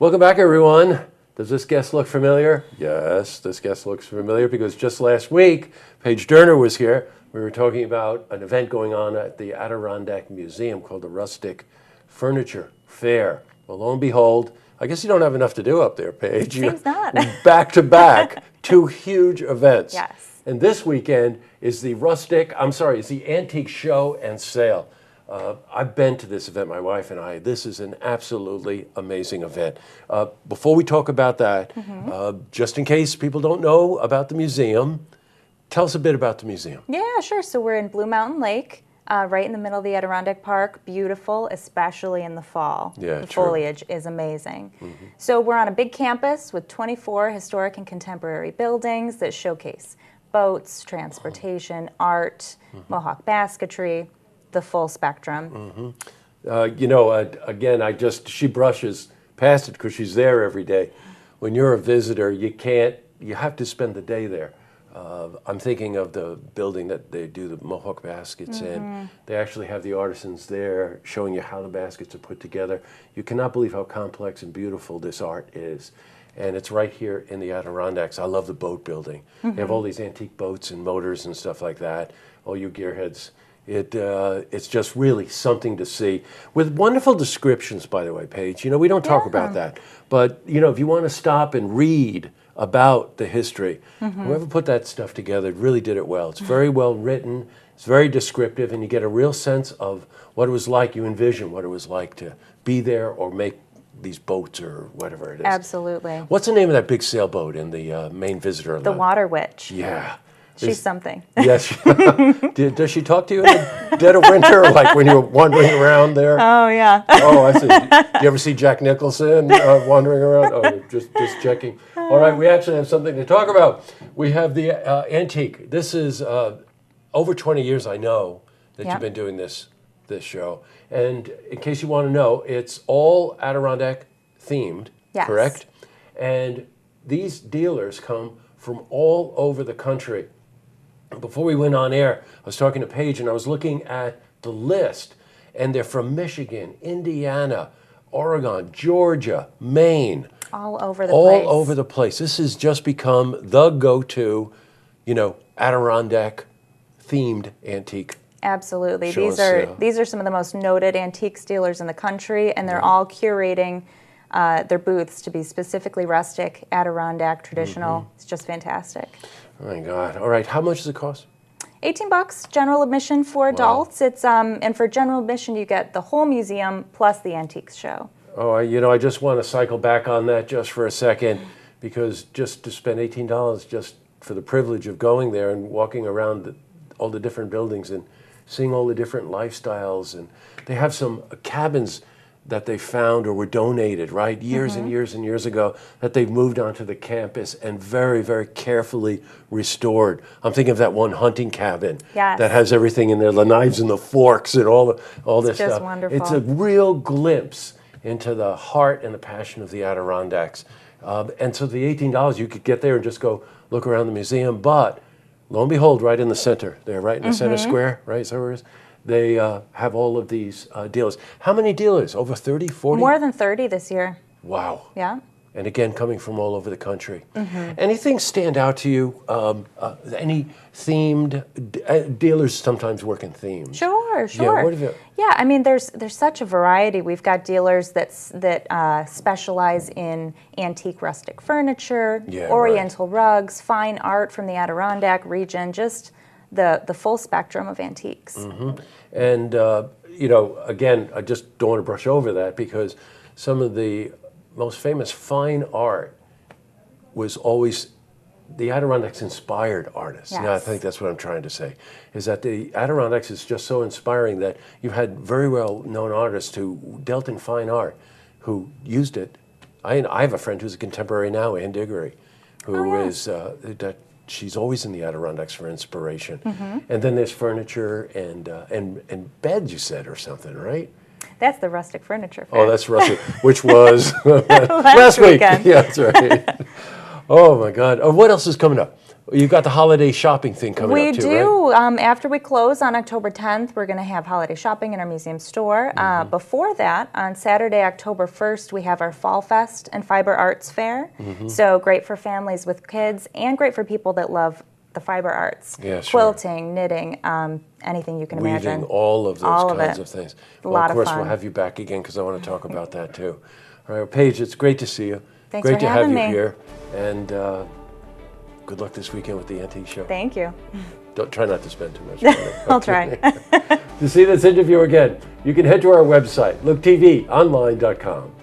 Welcome back, everyone. Does this guest look familiar? Yes, this guest looks familiar because just last week, Paige Doerner was here. We were talking about an event going on at the Adirondack Museum called the Rustic Furniture Fair. Well, lo and behold, I guess you don't have enough to do up there, Paige. Seems not. Back to back, two huge events. Yes. And this weekend is the Antique Show and Sale. I've been to this event, my wife and I. This is an absolutely amazing event. Before we talk about that, just in case people don't know about the museum, tell us a bit about the museum. Yeah, sure. So we're in Blue Mountain Lake, right in the middle of the Adirondack Park. Beautiful, especially in the fall. Yeah, the true. foliage is amazing. So we're on a big campus with 24 historic and contemporary buildings that showcase boats, transportation, art, Mohawk basketry, the full spectrum. Again, she brushes past it because she's there every day. When you're a visitor, you have to spend the day there. I'm thinking of the building that they do the Mohawk baskets in. They actually have the artisans there showing you how the baskets are put together. You cannot believe how complex and beautiful this art is. And it's right here in the Adirondacks. I love the boat building. They have all these antique boats and motors and stuff like that. All you gearheads. It's just really something to see. With wonderful descriptions, by the way, Paige. We don't talk about that. But, if you want to stop and read about the history, whoever put that stuff together really did it well. It's very well written. It's very descriptive. And you get a real sense of what it was like. You envision what it was like to be there or make these boats or whatever it is. Absolutely. What's the name of that big sailboat in the main visitor The lounge? Water Witch. Yeah. She's something. Yes. Does she talk to you in the dead of winter, like when you were wandering around there? Oh, yeah. Oh, I see. Do you ever see Jack Nicholson wandering around? Oh, just checking. All right, we actually have something to talk about. We have the antique. This is over 20 years, I know, that you've been doing this show. And in case you want to know, it's all Adirondack themed, correct? And these dealers come from all over the country. Before we went on air, I was talking to Paige and I was looking at the list, and they're from Michigan, Indiana, Oregon, Georgia, Maine. All over the place. All over the place. This has just become the go-to, Adirondack themed antique. Absolutely. Show These are some of the most noted antique dealers in the country, and they're all curating their booths to be specifically rustic, Adirondack, traditional. It's just fantastic. Oh my God. All right. How much does it cost? $18 general admission for adults. It's and for general admission you get the whole museum plus the antiques show. Oh, I just want to cycle back on that just for a second, because just to spend $18 just for the privilege of going there and walking around all the different buildings and seeing all the different lifestyles, and they have some cabins that they found or were donated, right, years and years and years ago, that they've moved onto the campus and very, very carefully restored. I'm thinking of that one hunting cabin that has everything in there, the knives and the forks and all this stuff. Just wonderful. It's a real glimpse into the heart and the passion of the Adirondacks. And so the $18, you could get there and just go look around the museum, but lo and behold, right in the center, there, right in the center square, right, is that where it is? They have all of these dealers. How many dealers? Over 30, 40? More than 30 this year. Wow. Yeah. And again, coming from all over the country. Anything stand out to you? Any themed dealers sometimes work in themes? Sure. Yeah, what have you? Yeah, I mean, there's such a variety. We've got dealers that specialize in antique rustic furniture, oriental rugs, fine art from the Adirondack region, just the full spectrum of antiques. And, again, I just don't want to brush over that, because some of the most famous fine art was always the Adirondacks inspired artists. Yes. I think that's what I'm trying to say, is that the Adirondacks is just so inspiring that you've had very well-known artists who dealt in fine art, who used it. I have a friend who's a contemporary now, Ann Diggory, who is that she's always in the Adirondacks for inspiration. And then there's furniture and beds, you said, or something, right? That's the rustic furniture fair. Oh, that's rustic, which was last week. weekend. Yeah, that's right. Oh my God. What else is coming up? You've got the holiday shopping thing coming up too, right? We do. After we close on October 10th, we're going to have holiday shopping in our museum store. Before that, on Saturday, October 1st, we have our Fall Fest and Fiber Arts Fair. So great for families with kids and great for people that love the fiber arts. Yeah, sure. Quilting, knitting, anything you can imagine. Weaving, all of those kinds of things. Well, lot of course, of fun. we'll have you back again because I want to talk about that too. All right, well, Paige, it's great to see you. Thanks great for to have having you me. here. And good luck this weekend with the antique show. Thank you. Don't try not to spend too much money. I'll try. To see this interview again, you can head to our website, looktvonline.com.